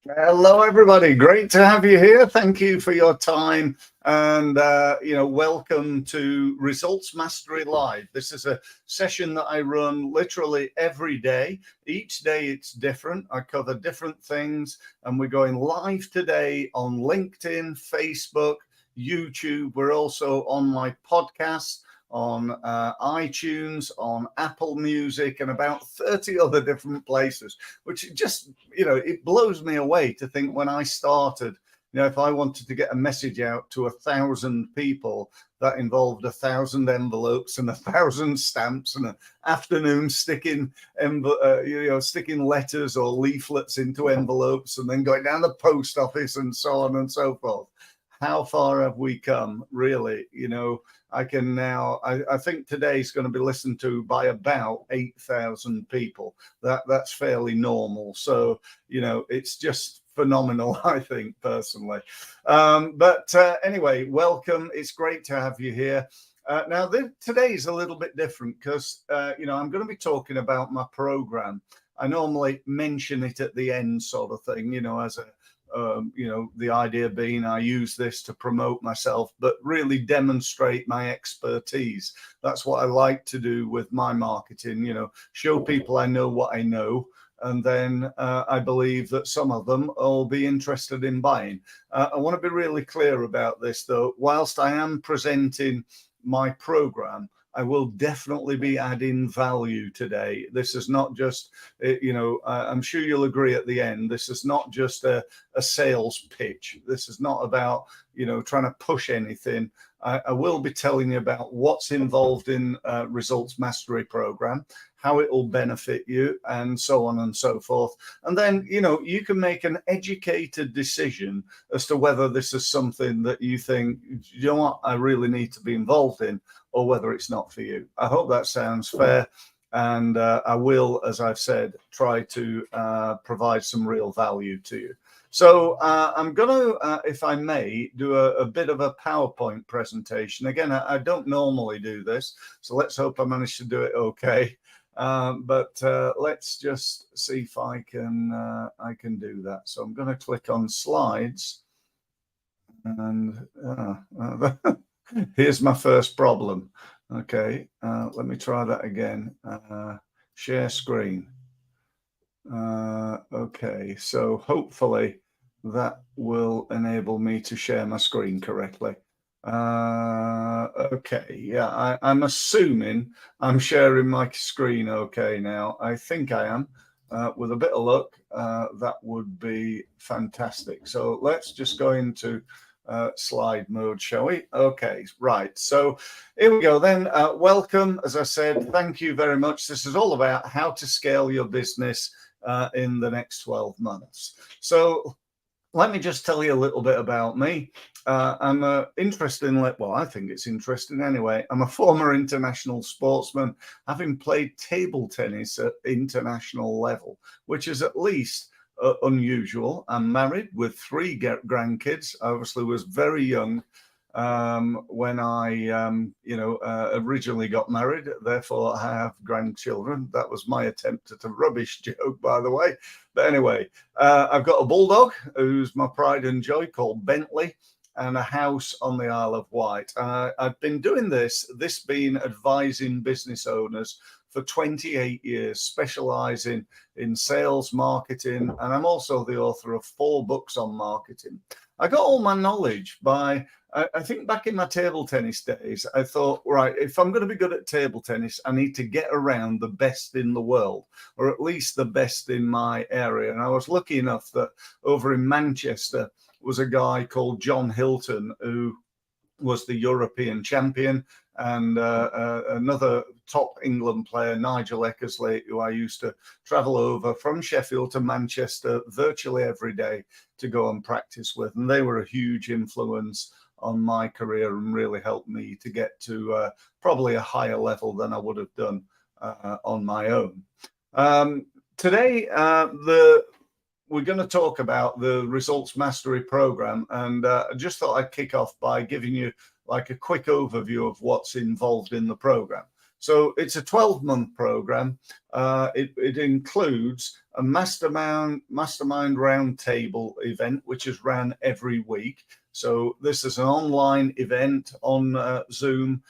Hello, everybody. Great to have you here. Thank you for your time. And, welcome to Results Mastery Live. This is a session that I run literally every day. Each day it's different. I cover different things. And we're going live today on LinkedIn, Facebook, YouTube. We're also on my podcast, on iTunes, on Apple Music, and about 30 other different places, which just, it blows me away to think when I started, if I wanted to get a message out to 1,000 people, that involved 1,000 envelopes and 1,000 stamps and an afternoon sticking letters or leaflets into envelopes and then going down the post office and so on and so forth. How far have we come, really? I can now, I think today's going to be listened to by about 8,000 people. That's fairly normal. So, it's just phenomenal, I think, personally. Anyway, welcome. It's great to have you here. Now, today's a little bit different because, I'm going to be talking about my program. I normally mention it at the end sort of thing, as a the idea being I use this to promote myself, but really demonstrate my expertise. That's what I like to do with my marketing, show people I know what I know. And then I believe that some of them will be interested in buying. I want to be really clear about this, though. Whilst I am presenting my program, I will definitely be adding value today. This is not just, I'm sure you'll agree at the end, this is not just a sales pitch. This is not about, trying to push anything. I will be telling you about what's involved in Results Mastery Program, how it will benefit you, and so on and so forth. And then, you can make an educated decision as to whether this is something that you think, you know what, I really need to be involved in, or whether it's not for you. I hope that sounds fair. And I will, as I've said, try to provide some real value to you. So I'm going to, if I may, do a bit of a PowerPoint presentation. Again, I don't normally do this, so let's hope I manage to do it okay. But let's just see if I can do that. So I'm going to click on slides, and here's my first problem. Okay, let me try that again. Share screen. Okay, so hopefully that will enable me to share my screen correctly. Okay, yeah, I'm assuming I'm sharing my screen okay now. I think I am. With a bit of luck, that would be fantastic. So let's just go into slide mode, shall we? Okay, right. So here we go then. Welcome. As I said, thank you very much. This is all about how to scale your business in the next 12 months. So let me just tell you a little bit about me. I'm interested in, well, I think it's interesting anyway. I'm a former international sportsman, having played table tennis at international level, which is at least unusual. I'm married with 3 grandkids. I obviously was very young when I, originally got married. Therefore, I have grandchildren. That was my attempt at a rubbish joke, by the way. But anyway, I've got a bulldog who's my pride and joy called Bentley, and a house on the Isle of Wight. I've been doing this being advising business owners for 28 years, specializing in sales, marketing, and I'm also the author of 4 books on marketing. I got all my knowledge by, I think back in my table tennis days, I thought, right, if I'm going to be good at table tennis, I need to get around the best in the world, or at least the best in my area. And I was lucky enough that over in Manchester was a guy called John Hilton, who was the European champion, and another top England player, Nigel Eckersley, who I used to travel over from Sheffield to Manchester virtually every day to go and practice with. And they were a huge influence on my career and really helped me to get to probably a higher level than I would have done on my own. Today, we're going to talk about the Results Mastery Program, and I just thought I'd kick off by giving you like a quick overview of what's involved in the program. So it's a 12-month program. It includes a mastermind roundtable event, which is ran every week. So this is an online event on Zoom.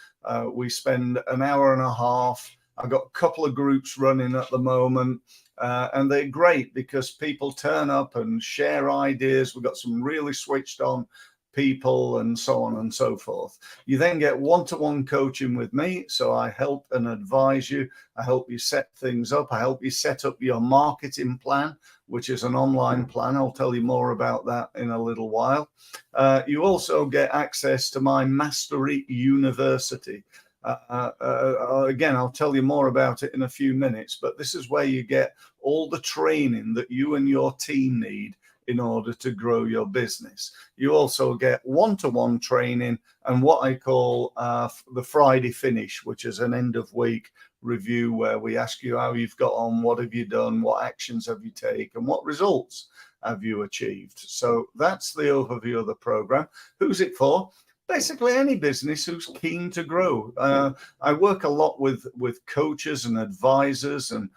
We spend an hour and a half. I've got a couple of groups running at the moment. And they're great because people turn up and share ideas. We've got some really switched on people and so on and so forth. You then get one-to-one coaching with me. So I help and advise you. I help you set things up. I help you set up your marketing plan, which is an online plan. I'll tell you more about that in a little while. You also get access to my Mastery University. Again, I'll tell you more about it in a few minutes, but this is where you get all the training that you and your team need in order to grow your business. You also get one-to-one training and what I call the Friday finish, which is an end of week review where we ask you how you've got on, what have you done, what actions have you taken, what results have you achieved. So that's the overview of the program. Who's it for? Basically any business who's keen to grow. I work a lot with coaches and advisors and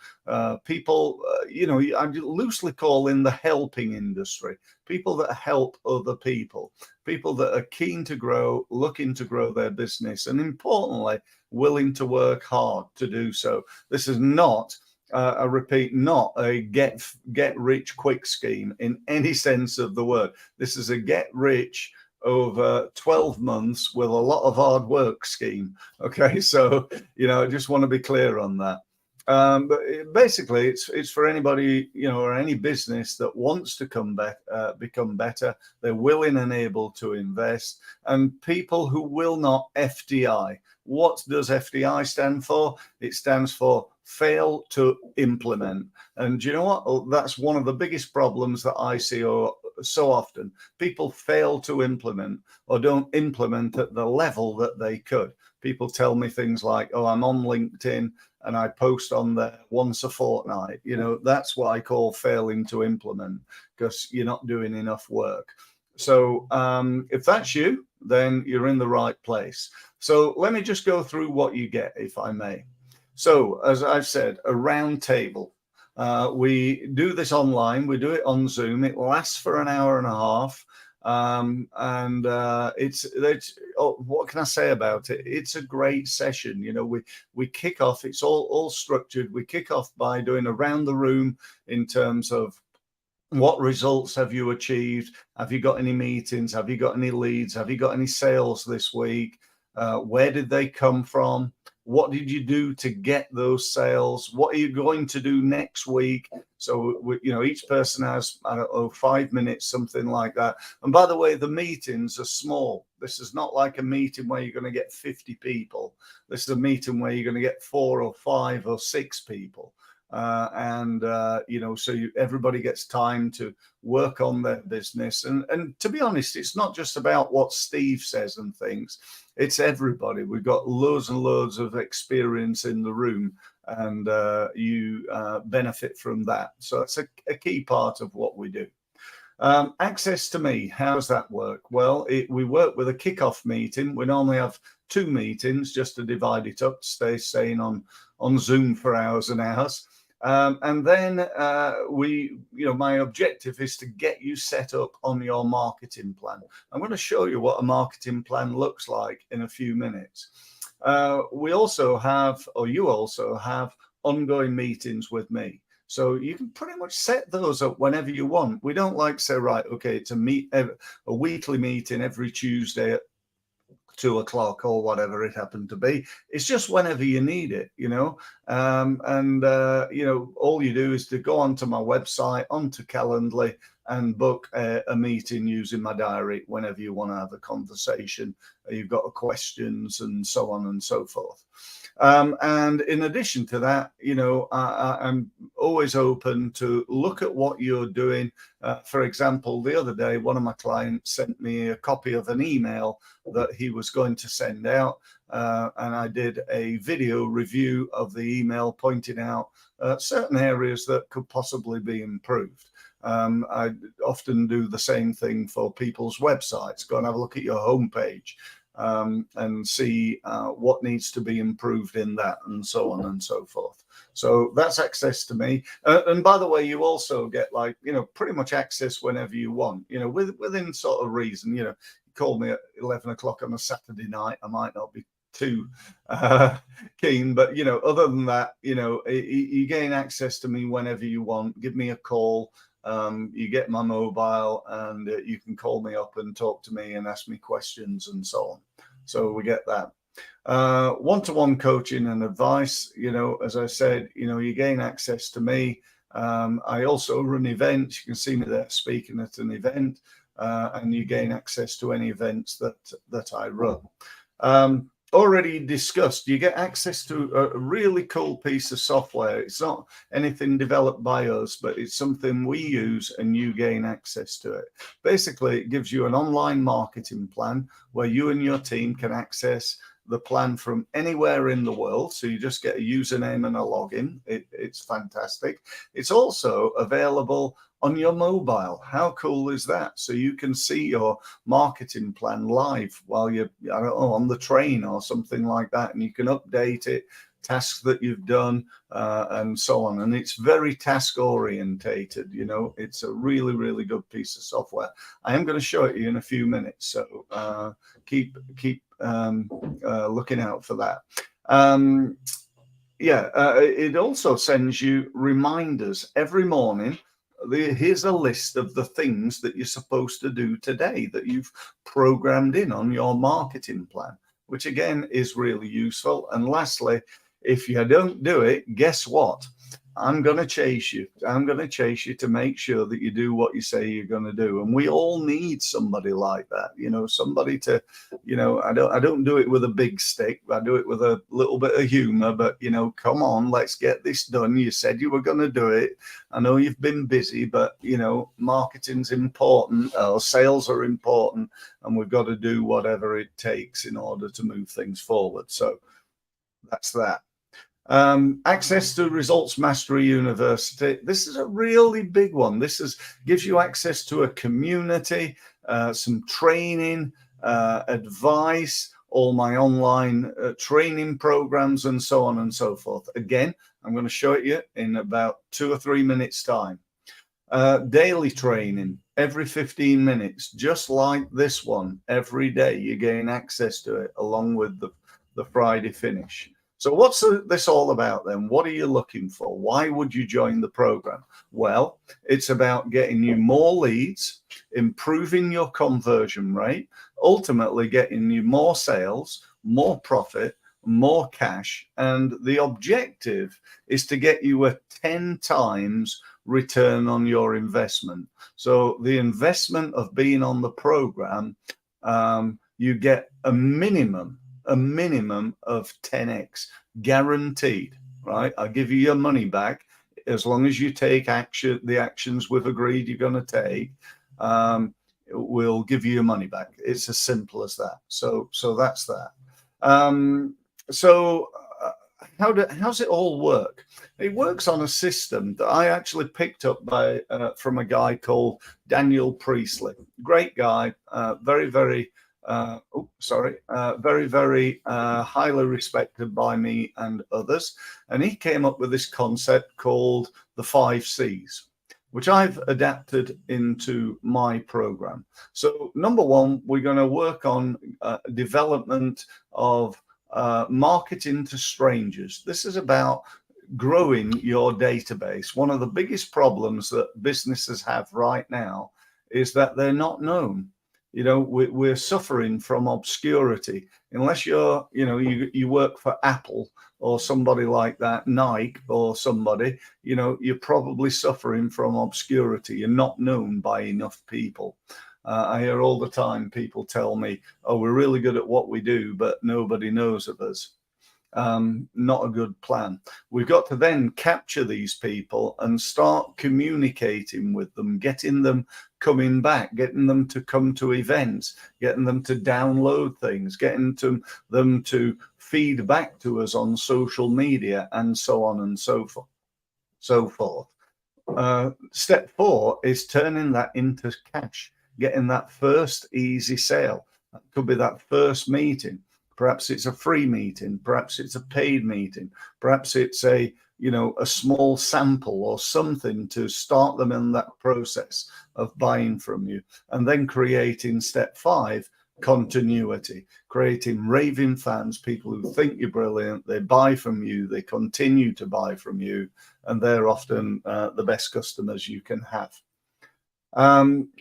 people, I loosely call in the helping industry, people that help other people that are keen to grow, looking to grow their business, and importantly, willing to work hard to do so. This is not, I repeat, not a get rich quick scheme in any sense of the word. This is a get rich over 12 months with a lot of hard work scheme. Okay, so I just want to be clear on that. But basically, it's for anybody, or any business that wants to become better. They're willing and able to invest, and people who will not FDI. What does FDI stand for? It stands for fail to implement. And you know what? That's one of the biggest problems that I see so often. People fail to implement or don't implement at the level that they could. People tell me things like, oh, I'm on LinkedIn and I post on there once a fortnight. That's what I call failing to implement, because you're not doing enough work. So if that's you, then you're in the right place. So let me just go through what you get, if I may. So as I've said, a round table. We do this online. We do it on Zoom. It lasts for an hour and a half. What can I say about it? It's a great session. We kick off. It's all structured. We kick off by doing around the room in terms of what results have you achieved? Have you got any meetings? Have you got any leads? Have you got any sales this week? Where did they come from? What did you do to get those sales? What are you going to do next week? So, each person has, 5 minutes, something like that. And by the way, the meetings are small. This is not like a meeting where you're going to get 50 people. This is a meeting where you're going to get 4 or 5 or 6 people. So everybody gets time to work on their business. And to be honest, it's not just about what Steve says and things. It's everybody. We've got loads and loads of experience in the room, and you benefit from that. So it's a key part of what we do. Access to me, how does that work? Well, we work with a kickoff meeting. We normally have 2 meetings just to divide it up, staying on Zoom for hours and hours. And then my objective is to get you set up on your marketing plan. I'm going to show you what a marketing plan looks like in a few minutes. You also have ongoing meetings with me. So you can pretty much set those up whenever you want. We don't like say, right, okay, it's a weekly meeting every Tuesday at 2 o'clock or whatever it happened to be. It's just whenever you need it, all you do is to go onto my website, onto Calendly, and book a meeting using my diary whenever you want to have a conversation, you've got questions and so on and so forth. And in addition to that, I'm always open to look at what you're doing. For example, the other day, one of my clients sent me a copy of an email that he was going to send out. And I did a video review of the email pointing out certain areas that could possibly be improved. I often do the same thing for people's websites. Go and have a look at your homepage. and see what needs to be improved in that, and so on and so forth. So that's access to me. And by the way, you also get, like, pretty much access whenever you want, within sort of reason. Call me at 11 o'clock on a Saturday night, I might not be too keen, but other than that, you gain access to me whenever you want. Give me a call. You get my mobile, and you can call me up and talk to me and ask me questions and so on. So we get that. One-to-one coaching and advice, as I said, you gain access to me. I also run events. You can see me there speaking at an event, and you gain access to any events that I run. Already discussed, you get access to a really cool piece of software. It's not anything developed by us, but it's something we use, and you gain access to it. Basically, it gives you an online marketing plan where you and your team can access the plan from anywhere in the world. So you just get a username and a login. It's fantastic. It's also available on your mobile. How cool is that? So you can see your marketing plan live while you're, I don't know, on the train or something like that, and you can update it, tasks that you've done, and so on. And it's very task orientated. It's a really, really good piece of software. I am going to show it you in a few minutes, so keep looking out for that. It also sends you reminders every morning. Here's a list of the things that you're supposed to do today that you've programmed in on your marketing plan, which again is really useful. And lastly, if you don't do it, guess what? I'm going to chase you. I'm going to chase you to make sure that you do what you say you're going to do. And we all need somebody like that, somebody to, I don't do it with a big stick. I do it with a little bit of humor, but, come on, let's get this done. You said you were going to do it. I know you've been busy, but, marketing's important, sales are important, and we've got to do whatever it takes in order to move things forward. So that's that. Access to Results Mastery University. This is a really big one. This gives you access to a community, some training, advice, all my online training programs, and so on and so forth. Again, I'm going to show it you in about 2 or 3 minutes time. Daily training every 15 minutes, just like this one. Every day you gain access to it, along with the Friday finish. So what's this all about then? What are you looking for? Why would you join the program? Well, it's about getting you more leads, improving your conversion rate, ultimately getting you more sales, more profit, more cash. And the objective is to get you a 10 times return on your investment. So the investment of being on the program, you get a minimum of 10x guaranteed, right? I'll give you your money back as long as you take the actions we've agreed you're going to take. We'll give you your money back. It's as simple as that. So that's that. How's it all work? It works on a system that I actually picked up from a guy called Daniel Priestley. Great guy, very, very highly respected by me and others. And he came up with this concept called the 5 C's, which I've adapted into my program. So number one, we're going to work on development of marketing to strangers. This is about growing your database. One of the biggest problems that businesses have right now is that they're not known. We're suffering from obscurity. Unless you work for Apple or somebody like that, Nike or somebody, you're probably suffering from obscurity. You're not known by enough people. I hear all the time people tell me, oh, we're really good at what we do, but nobody knows of us. Not a good plan. We've got to then capture these people and start communicating with them, getting them coming back, getting them to come to events, getting them to download things, getting them to feed back to us on social media, and so on and so forth. Step 4 is turning that into cash, getting that first easy sale. It could be that first meeting. Perhaps it's a free meeting. Perhaps it's a paid meeting. Perhaps it's a a small sample or something to start them in that process of buying from you, and then creating step 5, continuity, creating raving fans, people who think you're brilliant, they buy from you, they continue to buy from you, and they're often the best customers you can have.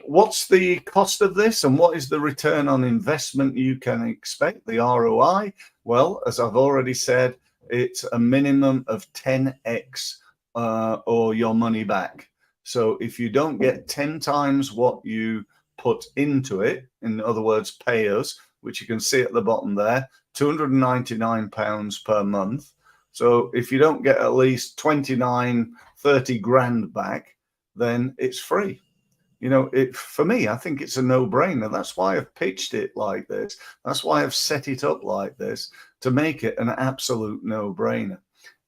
What's the cost of this, and what is the return on investment you can expect, the ROI? Well, as I've already said, it's a minimum of 10x or your money back. So if you don't get 10 times what you put into it, in other words, pay us, which you can see at the bottom there, £299 per month. So if you don't get at least 29, 30 grand back, then it's free. For me, I think it's a no-brainer. That's why I've pitched it like this. That's why I've set it up like this, to make it an absolute no-brainer.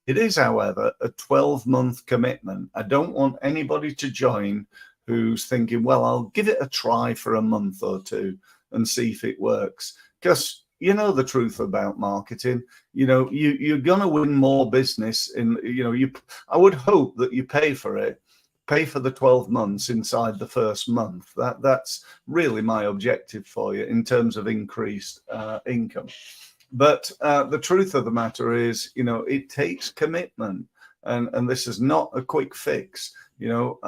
It is, however, a 12-month commitment. I don't want anybody to join who's thinking, well, I'll give it a try for a month or two and see if it works. Because you know the truth about marketing. You're going to win more business I would hope that you pay for the 12 months inside the first month. That's really my objective for you in terms of increased income. But the truth of the matter is, it takes commitment, and this is not a quick fix. You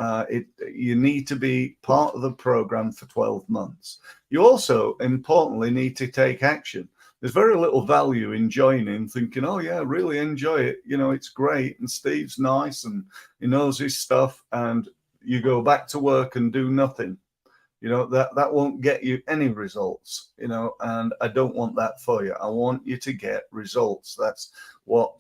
need to be part of the program for 12 months. You also importantly need to take action. There's very little value in joining thinking, oh yeah, really enjoy it, it's great, and Steve's nice and he knows his stuff, and you go back to work and do nothing. That won't get you any results, and I don't want that for you. I want you to get results. That's what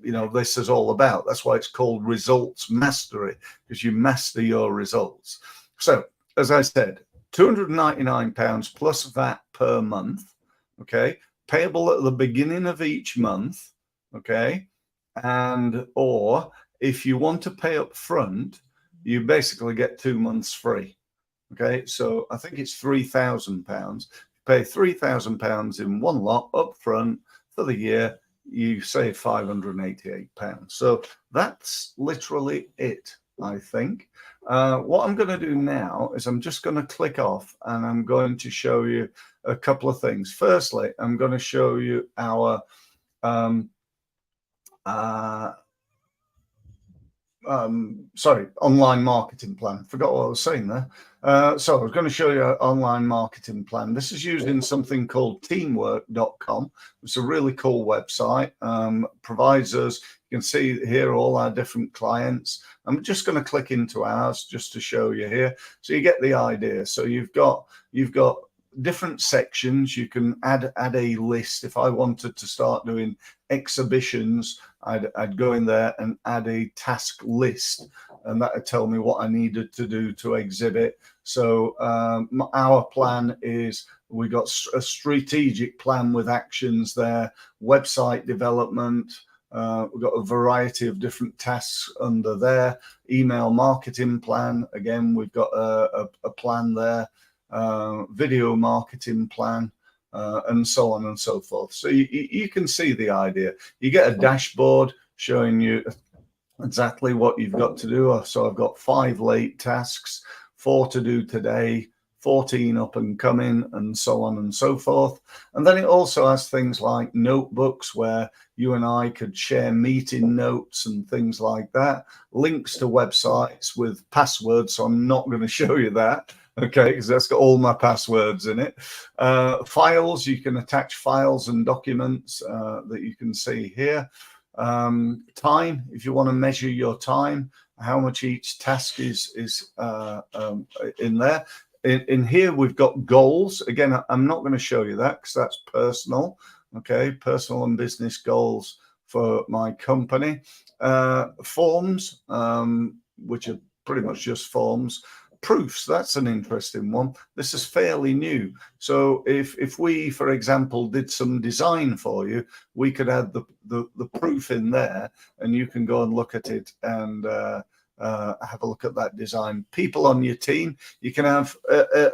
this is all about. That's why it's called results mastery, because you master your results. So as I said, £299 plus VAT per month, okay, payable at the beginning of each month, okay, and or if you want to pay up front, you basically get 2 months free. Okay, so I think it's £3,000. Pay £3,000 in one lot up front for the year, you save £588. So that's literally it, I think. What I'm going to do now is I'm just going to click off, and I'm going to show you a couple of things. Firstly, I'm going to show you our online marketing plan. Forgot what I was saying there. So I was going to show you an online marketing plan. This is using something called teamwork.com. It's a really cool website. Provides us, you can see here all our different clients. I'm just going to click into ours just to show you here, so you get the idea. So you've got different sections. You can add a list. If I wanted to start doing exhibitions, I'd go in there and add a task list, and that would tell me what I needed to do to exhibit. So our plan is, we got a strategic plan with actions there, website development. We've got a variety of different tasks under there. Email marketing plan. Again, we've got a plan there. Video marketing plan, and so on and so forth. So you can see the idea. You get a dashboard showing you exactly what you've got to do. So I've got 5 late tasks, 4 to do today, 14 up and coming, and so on and so forth. And then it also has things like notebooks where you and I could share meeting notes and things like that, links to websites with passwords. So I'm not going to show you that. Okay, because that's got all my passwords in it. Files, you can attach files and documents that you can see here. Time, if you want to measure your time, how much each task is in there. In here, we've got goals. Again, I'm not going to show you that because that's personal. Okay, personal and business goals for my company. Forms, which are pretty much just forms. Proofs, that's an interesting one. This is fairly new. So if we, for example, did some design for you, we could add the proof in there, and you can go and look at it and have a look at that design. People on your team, you can have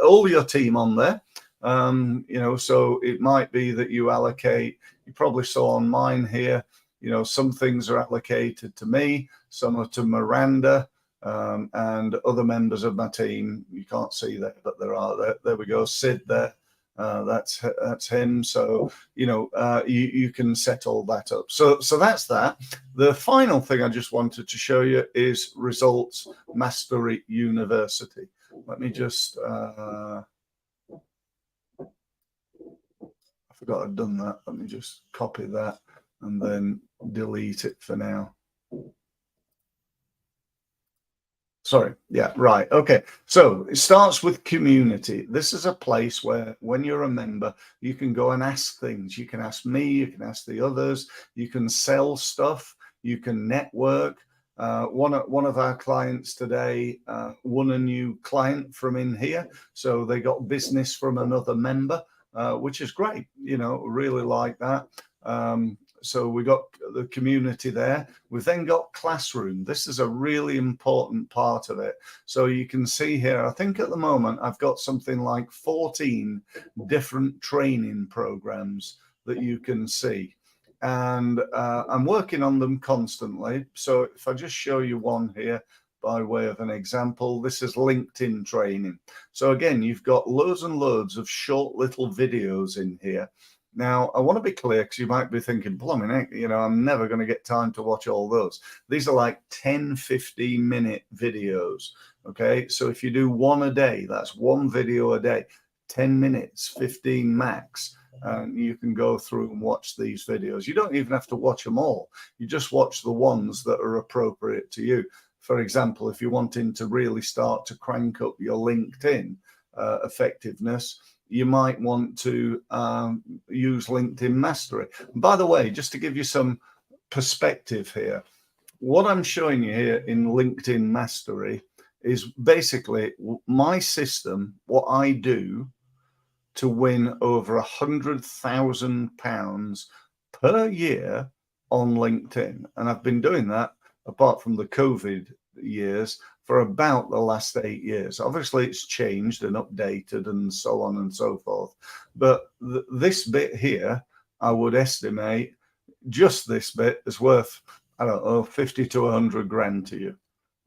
all your team on there. So it might be that you allocate, you probably saw on mine here, some things are allocated to me, some are to Miranda, and other members of my team. You can't see that, but there we go, Sid there. That's him. So you can set all that up. So that's that. The final thing I just wanted to show you is Results Mastery University. Let me just I forgot I'd done that. Let me just copy that and then delete it for now. Sorry. Yeah, right. Okay. So it starts with community. This is a place where when you're a member, you can go and ask things. You can ask me, you can ask the others, you can sell stuff, you can network. One of our clients today won a new client from in here. So they got business from another member, which is great. Really like that. So we got the community there. We've then got classroom. This is a really important part of it. So you can see here, I think at the moment I've got something like 14 different training programs that you can see. And I'm working on them constantly. So if I just show you one here by way of an example, this is LinkedIn training. So again, you've got loads and loads of short little videos in here. Now, I want to be clear because you might be thinking, plumbing, I'm never going to get time to watch all those. These are like 10, 15-minute videos. Okay, so if you do one a day, that's one video a day, 10 minutes, 15 max. And you can go through and watch these videos. You don't even have to watch them all. You just watch the ones that are appropriate to you. For example, if you're wanting to really start to crank up your LinkedIn effectiveness, you might want to use LinkedIn Mastery. By the way, just to give you some perspective here, what I'm showing you here in LinkedIn Mastery is basically my system, what I do to win over £100,000 per year on LinkedIn. And I've been doing that, apart from the COVID years, for about the last 8 years. Obviously, it's changed and updated and so on and so forth. But this bit here, I would estimate just this bit is worth, I don't know, 50 to 100 grand to you.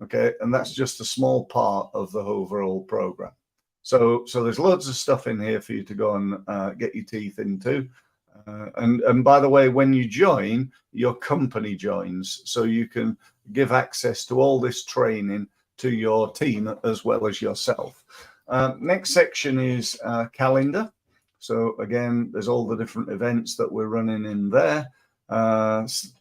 Okay. And that's just a small part of the overall program. So there's loads of stuff in here for you to go and get your teeth into. And by the way, when you join, your company joins. So you can give access to all this training to your team as well as yourself. Next section is calendar. So again, there's all the different events that we're running in there.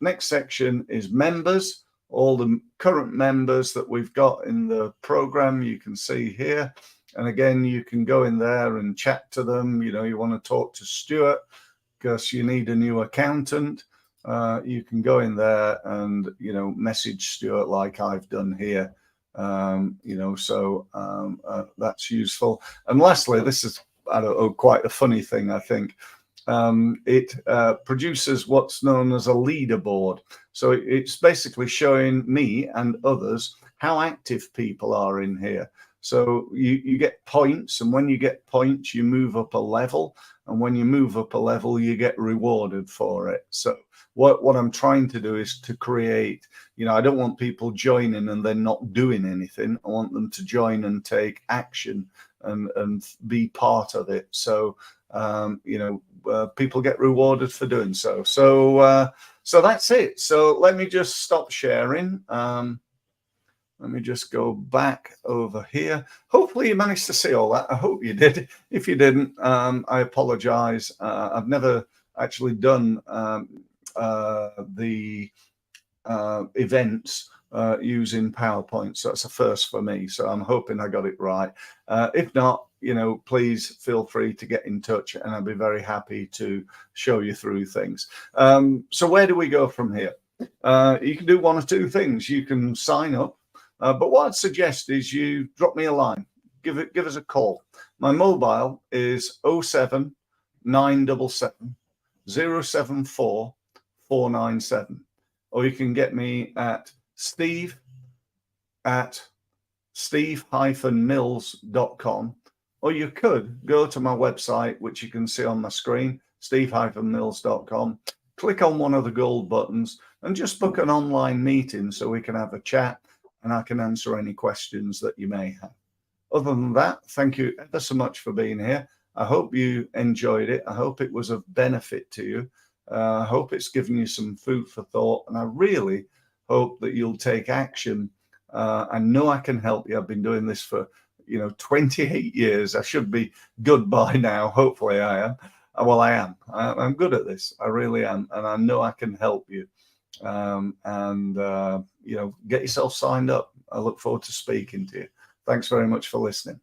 Next section is members, all the current members that we've got in the program, you can see here. And again, you can go in there and chat to them. You want to talk to Stuart because you need a new accountant. You can go in there and, message Stuart like I've done here. That's useful. And lastly, this is, I don't know, quite a funny thing, I think. It produces what's known as a leaderboard. So it's basically showing me and others how active people are in here. So you get points, and when you get points, you move up a level. And when you move up a level, you get rewarded for it. So what I'm trying to do is to create, I don't want people joining and then not doing anything. I want them to join and take action and be part of it. So, people get rewarded for doing so. So that's it. So let me just stop sharing. Let me just go back over here. Hopefully you managed to see all that. I hope you did. If you didn't, I apologize. I've never actually done the events using PowerPoint. So that's a first for me. So I'm hoping I got it right. If not, please feel free to get in touch and I'll be very happy to show you through things. So where do we go from here? You can do one or two things. You can sign up. But what I'd suggest is you drop me a line, give us a call. My mobile is 07 977 074 497, or you can get me at steve@steve-mills.com, or you could go to my website, which you can see on my screen, steve-mills.com, click on one of the gold buttons and just book an online meeting so we can have a chat and I can answer any questions that you may have. Other than that, thank you ever so much for being here. I hope you enjoyed it. I hope it was of benefit to you. I hope it's given you some food for thought. And I really hope that you'll take action. I know I can help you. I've been doing this for 28 years. I should be good by now. Hopefully I am. Well, I am. I'm good at this. I really am. And I know I can help you. Get yourself signed up. I look forward to speaking to you. Thanks very much for listening.